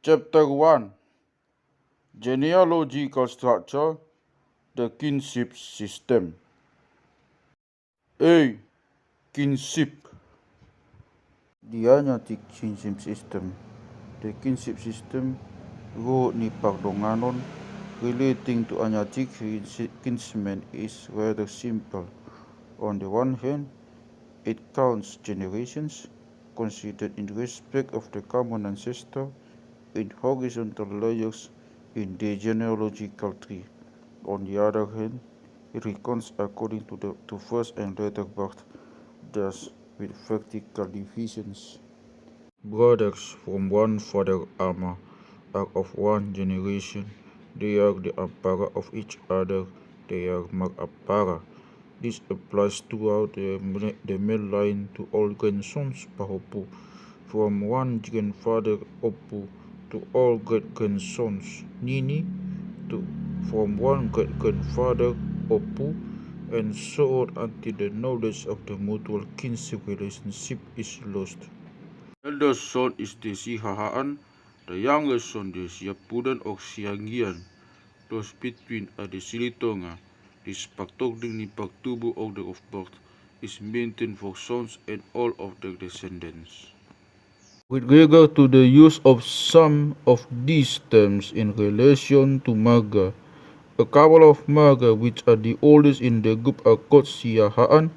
Chapter 1. Genealogical Structure, the Kinship System. A. Kinship. The Agnatic Kinship System. The Kinship System wrote ni pagdonganon relating to Agnatic kinsmen is rather simple. On the one hand, it counts generations considered in respect of the common ancestor in horizontal layers in the genealogical tree. On the other hand, it recounts according to first and later birth, thus with vertical divisions. Brothers from one father are of one generation. They are the Aksara of each other. They are Apara. This applies throughout the male line to all grandsons Pahopu, from one grandfather Opu to all great-grandsons Nini, from one great-grandfather Opu, and so on until the knowledge of the mutual kinship relationship is lost. The eldest son is the Sihahaan, the youngest son the Siapudan or Siangian. Those between are the Silitonga. This Paktogding ni Paktubu order of birth is maintained for sons and all of their descendants. With regard to the use of some of these terms in relation to marga, a couple of marga which are the oldest in the group are called Siahaan,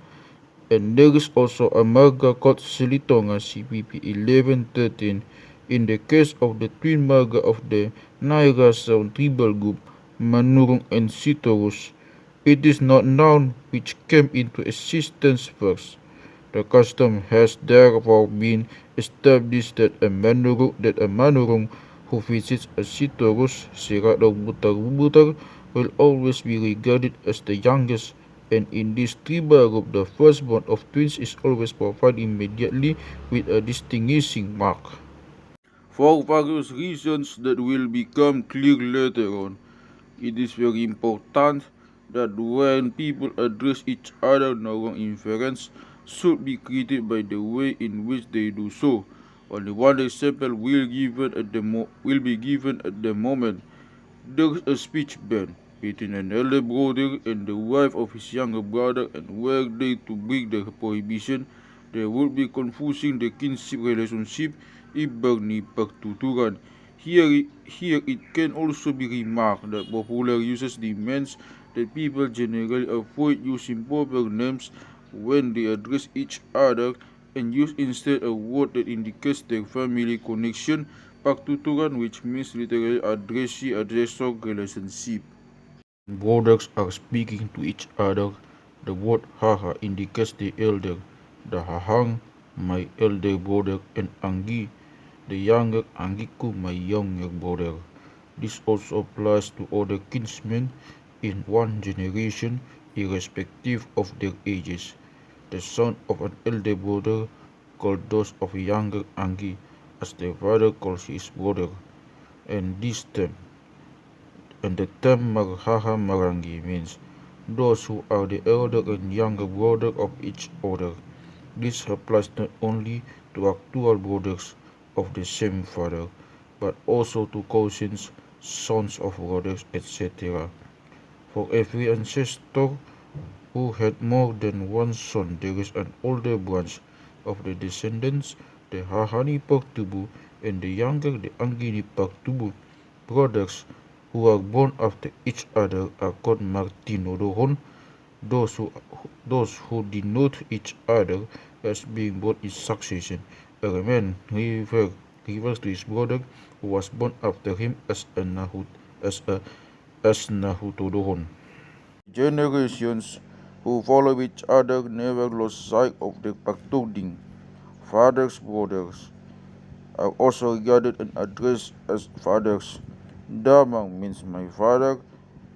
and there is also a marga called Silitonga CPP 1113. In the case of the twin marga of the Naira Sound tribal group, Manurung and Sitorus, it is not known which came into existence first. The custom has therefore been established that a Manurung who visits a Sitorus, Sirat or Butar will always be regarded as the youngest, and in this tribal group the firstborn of twins is always provided immediately with a distinguishing mark. For various reasons that will become clear later on, it is very important that when people address each other, no wrong inference should be created by the way in which they do so. Only one example will be given at the moment. There is a speech ban between an elder brother and the wife of his younger brother, and were they to break the prohibition, there would be confusing the kinship relationship ni partuturan. Here it can also be remarked that popular usage demands that people generally avoid using proper names when they address each other and use instead a word that indicates their family connection, partuturan, which means literally addressor relationship. Brothers are speaking to each other. The word haha indicates the elder, the hahang, my elder brother, and Anggi, the younger Anggiku, my younger brother. This also applies to other kinsmen in one generation, irrespective of their ages. The son of an elder brother called those of a younger Anggi, as the father calls his brother, and the term Marhaha Marangi means those who are the elder and younger brother of each other. This applies not only to actual brothers of the same father, but also to cousins, sons of brothers, etc. For every ancestor who had more than one son, there is an older branch of the descendants, the Hahani Paktubu, and the younger, the Angini Paktubu. Brothers who are born after each other are called Martinodohon. Those who denote each other as being born in succession. A man refers to his brother who was born after him as Nahutodohon. Generations who follow each other never lost sight of the Paktoding. Fathers, brothers are also regarded and addressed as fathers. Damang means my father,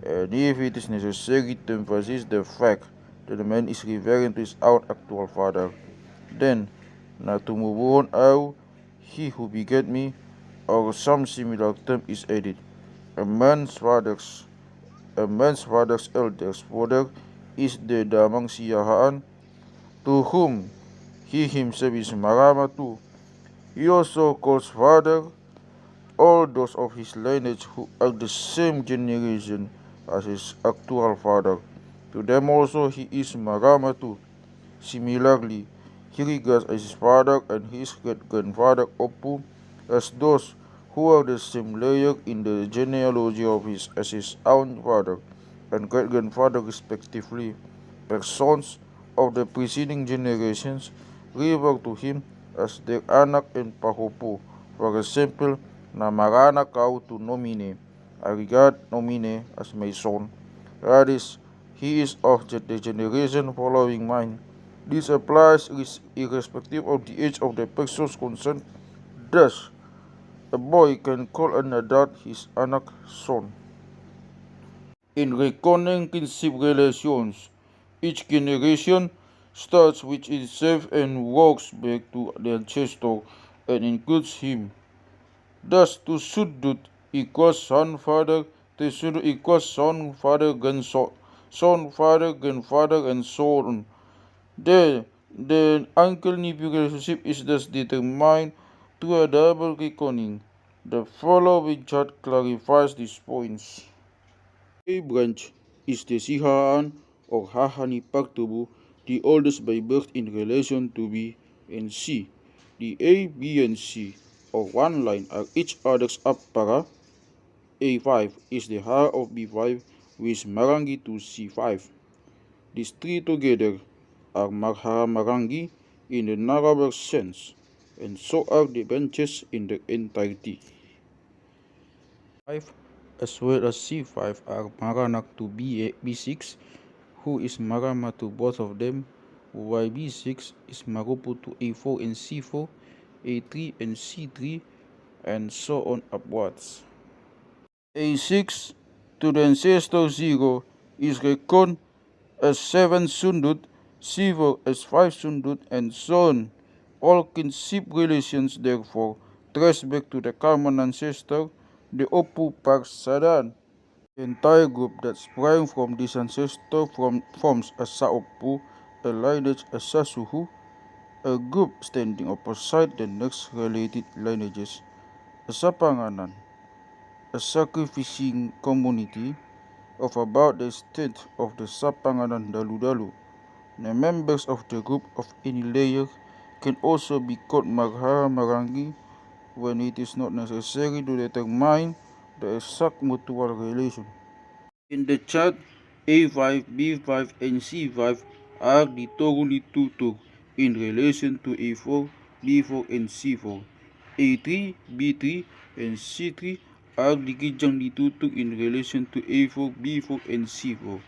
and if it is necessary to emphasize the fact that the man is referring to his own actual father, then Natumubuhon au, he who begat me, or some similar term is added. A man's father's eldest brother is the Damang Siyahaan, to whom he himself is Maramatu. He also calls father all those of his lineage who are the same generation as his actual father. To them also he is Marama too. Similarly, he regards his father and his great-grandfather Opu as those who are the same layer in the genealogy of his own father and great-grandfather respectively. Persons of the preceding generations refer to him as their anak and pahopo. For example, na marana kau to nomine. I regard nomine as my son. That is, he is of the generation following mine. This applies irrespective of the age of the persons concerned. Thus, a boy can call an adult his anak son. In reckoning kinship relations, each generation starts with itself and works back to the ancestor and includes him. Thus, to sudut equals son father, to sudut equals son father grandson, son father grandfather, and so on. The uncle-nephew relationship is thus determined through a double reckoning. The following chart clarifies these points. A branch is the Sihaan or Hahani Paktubu, the oldest by birth in relation to B and C. The A, B, and C, or one line, are each other's appara. A5 is the heart of B5 with Marangi to C5. These three together are Marangi in the narrower sense, and so are the branches in their entirety. 5 as well as C5 are Maranak to B6, who is Marama to both of them, while B6 is Marupu to A4 and C4, A3 and C3, and so on upwards. A6 to the ancestor 0 is reckoned as 7 sundut, C4 as 5 sundut, and so on. All kinship relations therefore trace back to the common ancestor, the Opu Parsadan. The entire group that sprang from this ancestor forms a Saopu, a lineage, a Sasuhu, a group standing opposite the next related lineages, a Sapanganan, a sacrificing community of about the extent of the Sapanganan Dalu-Dalu. The members of the group of any layer can also be called Marhara Marangi when it is not necessary to determine the exact mutual relation. In the chart, A5, B5, and C5 are the Toruli Tutur in relation to A4, B4, and C4. A3, B3, and C3 are the Gijang Tutur in relation to A4, B4, and C4.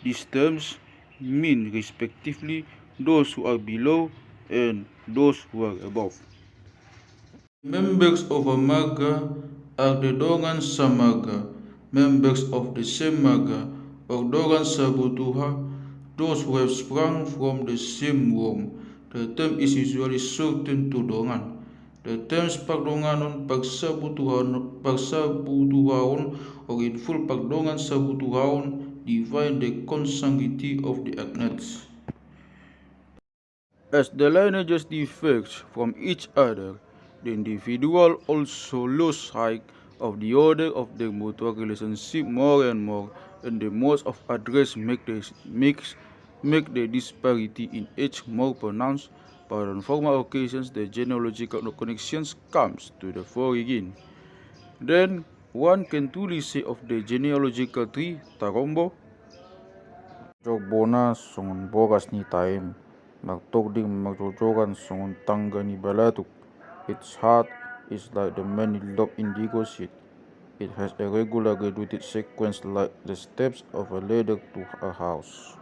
These terms mean respectively those who are below and those who are above. Members of a marga are the Dogan Samarga, members of the same marga, or Dogan Sabutuha, those who have sprung from the same womb. The term is usually shortened to Dongan. The terms Pagdonganon, Pagsabutuhaon, or in full Pagdongan Sabutuhaon define the consanguinity of the Agnats. As the lineages differs from each other, the individual also lose sight of the order of their mutual relationship more and more, and the modes of address make the disparity in age more pronounced, but on formal occasions the genealogical connections comes to the fore again. Then one can truly say of the genealogical tree, tarombo, Jogbona songon bogas ni taim, magtugding magjojogan songon tangga ni balatuk. Its heart is like the many-lobed indigo seed. It has a regular graduated sequence like the steps of a ladder to a house.